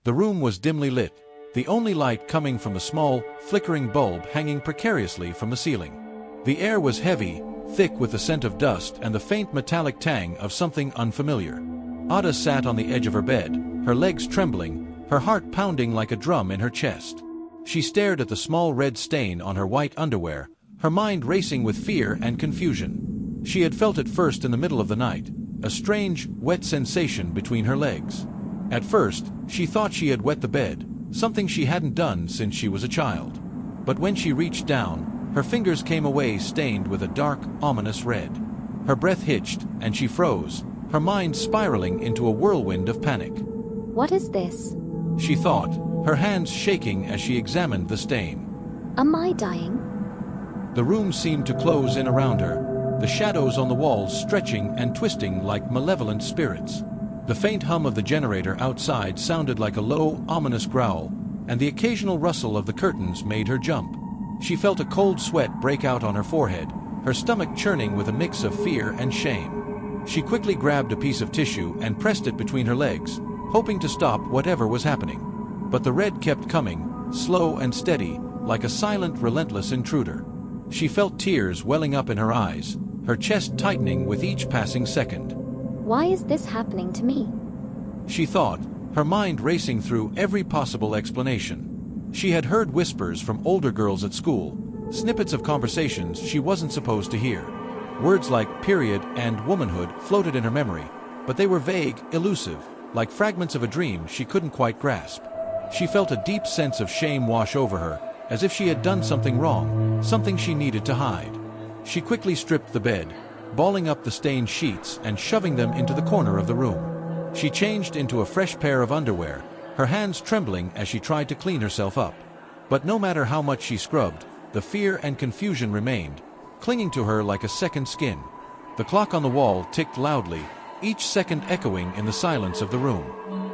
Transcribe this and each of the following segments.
The room was dimly lit, the only light coming from the small, flickering bulb hanging precariously from the ceiling. The air was heavy, thick with the scent of dust and the faint metallic tang of something unfamiliar. Ada sat on the edge of her bed, her legs trembling, her heart pounding like a drum in her chest. She stared at the small red stain on her white underwear, her mind racing with fear and confusion. She had felt it first in the middle of the night, a strange, wet sensation between her legs. At first, she thought she had wet the bed, something she hadn't done since she was a child. But when she reached down, her fingers came away stained with a dark, ominous red. Her breath hitched, and she froze, her mind spiraling into a whirlwind of panic. What is this? She thought, her hands shaking as she examined the stain. Am I dying? The room seemed to close in around her, the shadows on the walls stretching and twisting like malevolent spirits. The faint hum of the generator outside sounded like a low, ominous growl, and the occasional rustle of the curtains made her jump. She felt a cold sweat break out on her forehead, her stomach churning with a mix of fear and shame. She quickly grabbed a piece of tissue and pressed it between her legs, hoping to stop whatever was happening. But the red kept coming, slow and steady, like a silent, relentless intruder. She felt tears welling up in her eyes, her chest tightening with each passing second. Why is this happening to me? She thought, her mind racing through every possible explanation. She had heard whispers from older girls at school, snippets of conversations she wasn't supposed to hear. Words like period and womanhood floated in her memory, but they were vague, elusive, like fragments of a dream she couldn't quite grasp. She felt a deep sense of shame wash over her, as if she had done something wrong, something she needed to hide. She quickly stripped the bed, balling up the stained sheets and shoving them into the corner of the room. She changed into a fresh pair of underwear, her hands trembling as she tried to clean herself up. But no matter how much she scrubbed, the fear and confusion remained, clinging to her like a second skin. The clock on the wall ticked loudly, each second echoing in the silence of the room.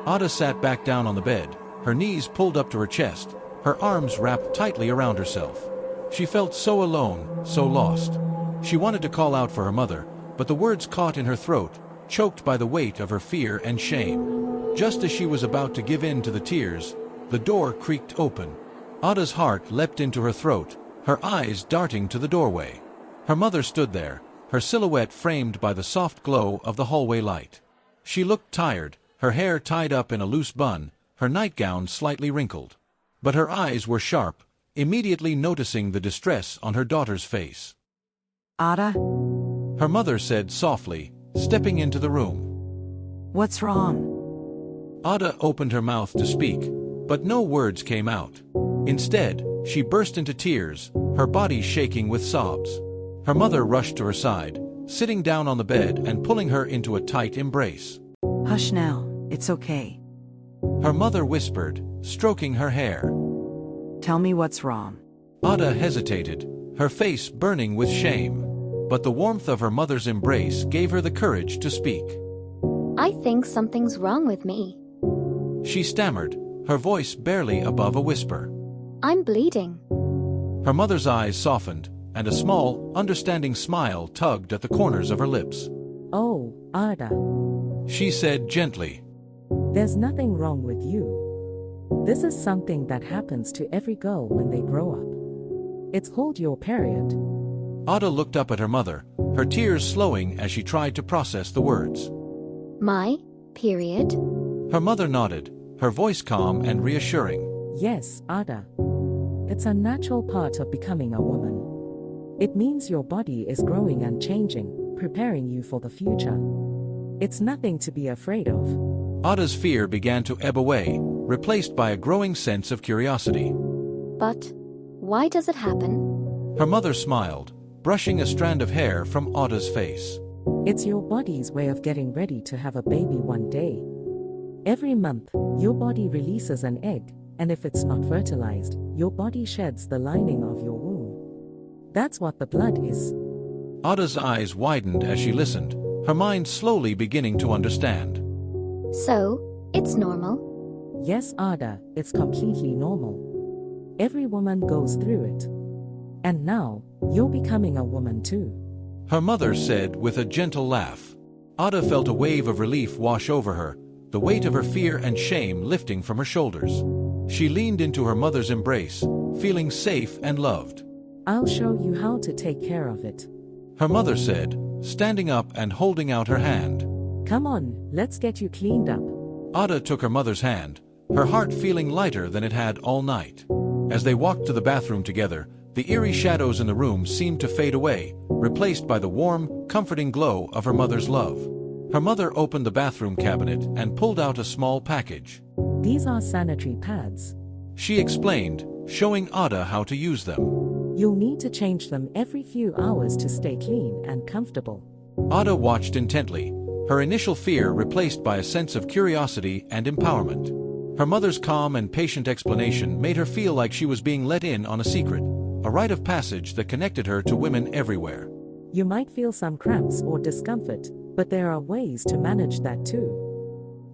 Ada sat back down on the bed, her knees pulled up to her chest, her arms wrapped tightly around herself. She felt so alone, so lost. She wanted to call out for her mother, but the words caught in her throat, choked by the weight of her fear and shame. Just as she was about to give in to the tears, the door creaked open. Ada's heart leapt into her throat, her eyes darting to the doorway. Her mother stood there, her silhouette framed by the soft glow of the hallway light. She looked tired, her hair tied up in a loose bun, her nightgown slightly wrinkled. But her eyes were sharp, immediately noticing the distress on her daughter's face. Ada? Her mother said softly, stepping into the room. What's wrong? Ada opened her mouth to speak, but no words came out. Instead, she burst into tears, her body shaking with sobs. Her mother rushed to her side, sitting down on the bed and pulling her into a tight embrace. Hush now, it's okay. Her mother whispered, stroking her hair. Tell me what's wrong. Ada hesitated, her face burning with shame. But the warmth of her mother's embrace gave her the courage to speak. I think something's wrong with me. She stammered, her voice barely above a whisper. I'm bleeding. Her mother's eyes softened, and a small, understanding smile tugged at the corners of her lips. Oh, Ada. She said gently. There's nothing wrong with you. This is something that happens to every girl when they grow up. It's called your period. Ada looked up at her mother, her tears slowing as she tried to process the words. My period? Her mother nodded, her voice calm and reassuring. Yes, Ada. It's a natural part of becoming a woman. It means your body is growing and changing, preparing you for the future. It's nothing to be afraid of. Ada's fear began to ebb away, replaced by a growing sense of curiosity. But why does it happen? Her mother smiled, brushing a strand of hair from Ada's face. It's your body's way of getting ready to have a baby one day. Every month, your body releases an egg, and if it's not fertilized, your body sheds the lining of your womb. That's what the blood is. Ada's eyes widened as she listened, her mind slowly beginning to understand. So, it's normal? Yes, Ada, it's completely normal. Every woman goes through it. And now, you're becoming a woman too. Her mother said with a gentle laugh. Ada felt a wave of relief wash over her, the weight of her fear and shame lifting from her shoulders. She leaned into her mother's embrace, feeling safe and loved. I'll show you how to take care of it. Her mother said, standing up and holding out her hand. Come on, let's get you cleaned up. Ada took her mother's hand, her heart feeling lighter than it had all night. As they walked to the bathroom together, the eerie shadows in the room seemed to fade away, replaced by the warm, comforting glow of her mother's love. Her mother opened the bathroom cabinet and pulled out a small package. These are sanitary pads. She explained, showing Ada how to use them. You'll need to change them every few hours to stay clean and comfortable. Ada watched intently, her initial fear replaced by a sense of curiosity and empowerment. Her mother's calm and patient explanation made her feel like she was being let in on a secret, a rite of passage that connected her to women everywhere. You might feel some cramps or discomfort, but there are ways to manage that too.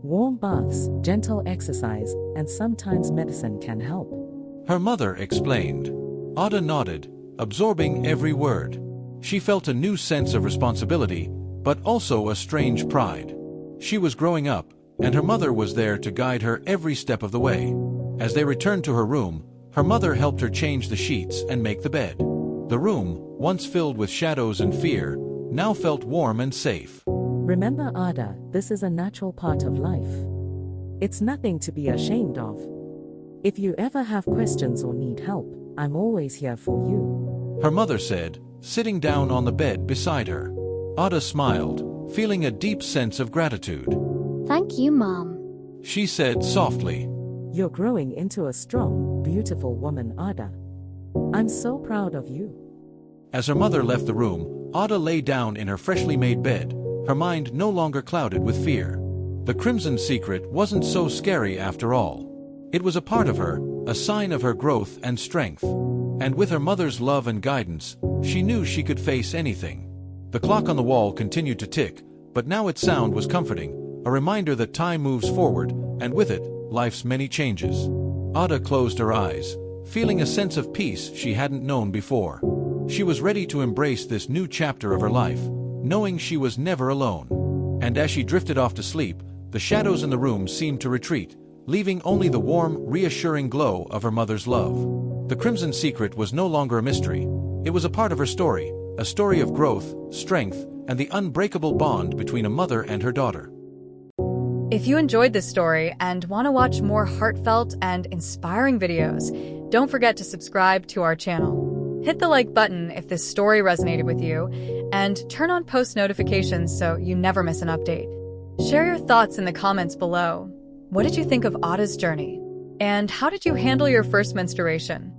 Warm baths, gentle exercise, and sometimes medicine can help. Her mother explained. Ada nodded, absorbing every word. She felt a new sense of responsibility, but also a strange pride. She was growing up, and her mother was there to guide her every step of the way. As they returned to her room, her mother helped her change the sheets and make the bed. The room, once filled with shadows and fear, now felt warm and safe. Remember, Ada, this is a natural part of life. It's nothing to be ashamed of. If you ever have questions or need help, I'm always here for you. Her mother said, sitting down on the bed beside her. Ada smiled, feeling a deep sense of gratitude. Thank you, Mom. She said softly. You're growing into a strong, beautiful woman, Ada. I'm so proud of you. As her mother left the room, Ada lay down in her freshly made bed, her mind no longer clouded with fear. The Crimson Secret wasn't so scary after all. It was a part of her, a sign of her growth and strength. And with her mother's love and guidance, she knew she could face anything. The clock on the wall continued to tick, but now its sound was comforting, a reminder that time moves forward, and with it, life's many changes. Ada closed her eyes, feeling a sense of peace she hadn't known before. She was ready to embrace this new chapter of her life, knowing she was never alone. And as she drifted off to sleep, the shadows in the room seemed to retreat, leaving only the warm, reassuring glow of her mother's love. The Crimson Secret was no longer a mystery. It was a part of her story, a story of growth, strength, and the unbreakable bond between a mother and her daughter. If you enjoyed this story and want to watch more heartfelt and inspiring videos, don't forget to subscribe to our channel. Hit the like button if this story resonated with you, and turn on post notifications so you never miss an update. Share your thoughts in the comments below. What did you think of Ada's journey? And how did you handle your first menstruation?